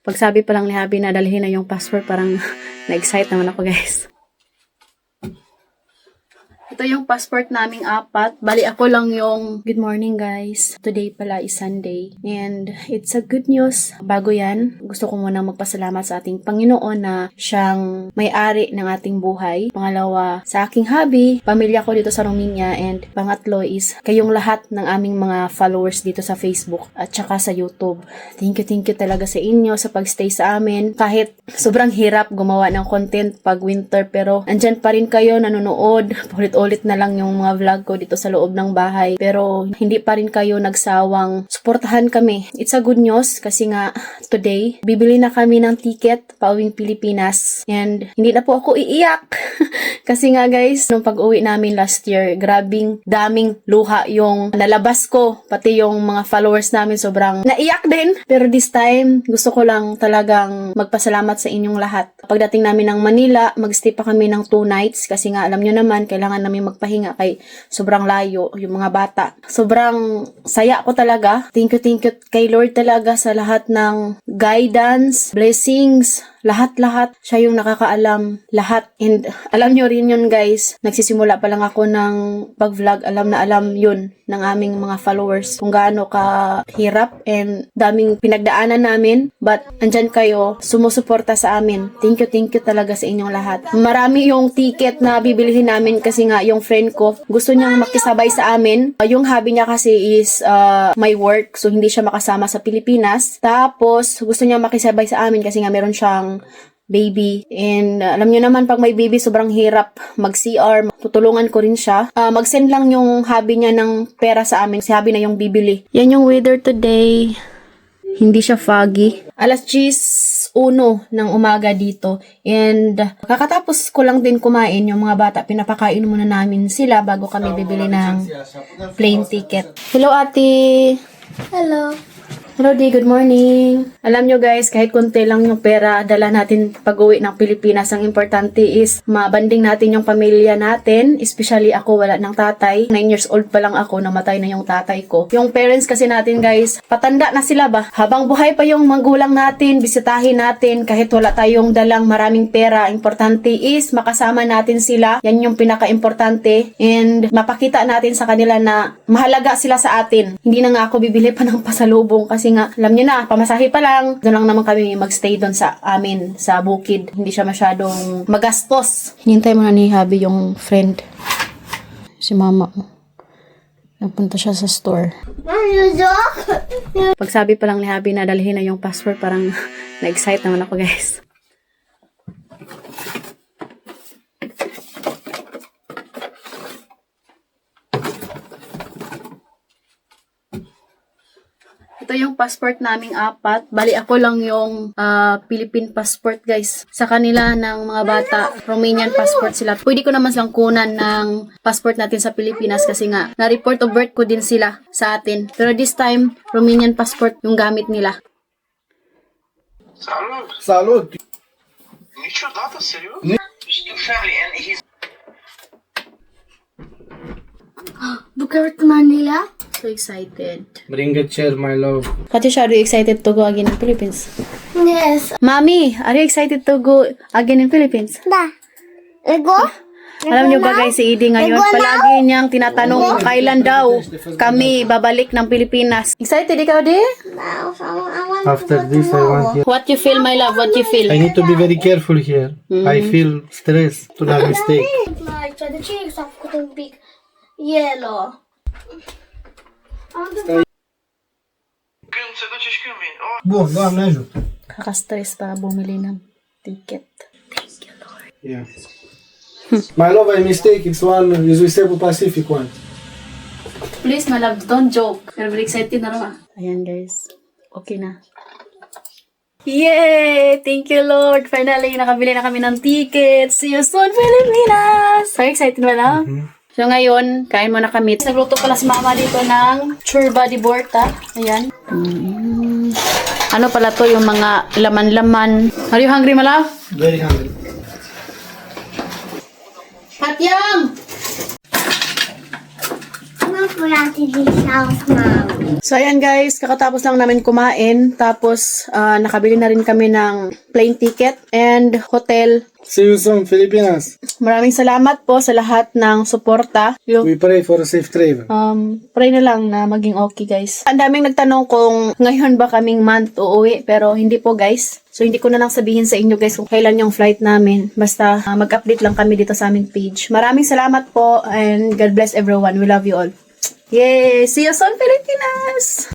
Pagsabi pa lang ni Habi na dalhin na yung passport, parang na-excite naman ako, guys. Ito yung passport naming 4. Bali ako lang yung good morning guys. Today pala is Sunday. And it's a good news. Bago yan, gusto ko muna magpasalamat sa ating Panginoon na siyang may-ari ng ating buhay. Pangalawa, sa aking hubby, pamilya ko dito sa Romania. And pangatlo is kayong lahat ng aming mga followers dito sa Facebook at saka sa YouTube. Thank you talaga sa inyo sa pagstay sa amin. Kahit sobrang hirap gumawa ng content pag winter, pero andyan pa rin kayo nanonood. Ulit na lang yung mga vlog ko dito sa loob ng bahay. Pero hindi pa rin kayo nagsawang suportahan kami. It's a good news kasi nga today, bibili na kami ng ticket pauwing Pilipinas. And hindi na po ako iiyak. Kasi nga guys, nung pag-uwi namin last year, grabing daming luha yung nalabas ko. Pati yung mga followers namin sobrang naiyak din. Pero this time, gusto ko lang talagang magpasalamat sa inyong lahat. Pagdating namin ng Manila, mag-stay pa kami ng 2 nights kasi nga alam nyo naman, kailangan namin magpahinga kay sobrang layo yung mga bata. Sobrang saya ko talaga. Thank you kay Lord talaga sa lahat ng guidance, blessings, lahat. Siya yung nakakaalam lahat. And alam nyo rin yun guys, nagsisimula pa lang ako ng pag-vlog. Alam na alam yun ng aming mga followers kung gaano kahirap and daming pinagdaanan namin. But andyan kayo, sumusuporta sa amin. Thank you talaga sa inyong lahat. Marami yung ticket na bibilihin namin kasi nga yung friend ko gusto niyang makisabay sa amin. Yung hobby niya kasi is my work, so hindi siya makasama sa Pilipinas. Tapos gusto niya makisabay sa amin kasi nga meron siyang baby. And alam niyo naman pag may baby sobrang hirap mag-CR. Tutulungan ko rin siya. Mag-send lang yung hubby niya ng pera sa amin. Si hubby na yung bibili. Yan yung weather today. Hindi siya foggy. Alas 10:01 ng umaga dito. And kakatapos ko lang din kumain yung mga bata. Pinapakain muna namin sila bago kami bibili ng plane ticket. Hello ate! Hello. Hello Di, good morning. Alam nyo guys, kahit konti lang yung pera dala natin pag-uwi ng Pilipinas, ang importante is mabanding natin yung pamilya natin. Especially ako, wala ng tatay. 9 years old pa lang ako, namatay na yung tatay ko. Yung parents kasi natin guys, patanda na sila ba? Habang buhay pa yung magulang natin, bisitahin natin kahit wala tayong dalang maraming pera. Importante is makasama natin sila. Yan yung pinaka-importante. And mapakita natin sa kanila na mahalaga sila sa atin. Hindi na nga ako bibili pa ng pasalubong kasi nga, alam niyo na, pamasahe pa lang. Doon lang naman kami magstay doon sa amin, sa bukid. Hindi siya masyadong magastos. Hinintay mo na ni Habi yung friend. Si mama. Napunta siya sa store. Pagsabi pa lang ni Habi na dalhin na yung passport, parang na-excite naman ako guys. Ito yung passport naming 4. Bali ako lang yung Philippine passport guys. Sa kanila ng mga bata, Romanian passport sila. Pwede ko naman silang kunan ng passport natin sa Pilipinas kasi nga na-report of birth ko din sila sa atin. Pero this time, Romanian passport yung gamit nila. Salut! Niciodată, serios? Știu Charlie and he's... Bucharest, Manila. So excited. Bring a chair, my love. Katisha, are you excited to go again in Philippines? Yes. Mommy, are you excited to go again in Philippines? Da. Lego? Alam niyo ba guys, si Edie ngayon, palagi niyang tinatanong kailan daw kami babalik ng Pilipinas. Excited ikaw, Di? After this, I want here. What you feel, my love? What you feel? I need to be very careful here. I feel stress to not mistake. De ce s-a făcut un pic yellow? Când se duce și când vine. Oh, Bun, Doamne ajută. Kaka-stress pa bumili ng ticket. Thank you, Lord. Yeah. My love, I mistake. It's one, is we Cebu Pacific one. Please, my love, don't joke. Pero very excited na naman. Ayan guys, okay na. Yay! Thank you, Lord. Finally, nakabili na kami ng tickets. See you soon, Pilipinas! So excited ba lang? So ngayon, kain muna kami. Nagluto pala si mama dito ng churba di borta. Ayan. Ano pala to yung mga laman-laman. Are you hungry, my love? Very hungry. Patyang! for Ate Lisa's house now. So ayan guys, kakatapos lang namin kumain. Tapos nakabili na rin kami ng plane ticket and hotel. See you soon, Filipinas. Maraming salamat po sa lahat ng suporta. Yung We pray for a safe travel. pray na lang na maging okay guys. Ang daming nagtanong kung ngayon ba kaming month uuwi, pero hindi po guys. So hindi ko na lang sabihin sa inyo guys kung kailan yung flight namin. Basta mag-update lang kami dito sa aming page. Maraming salamat po and God bless everyone. We love you all. Yay! See you soon, Pilipinas!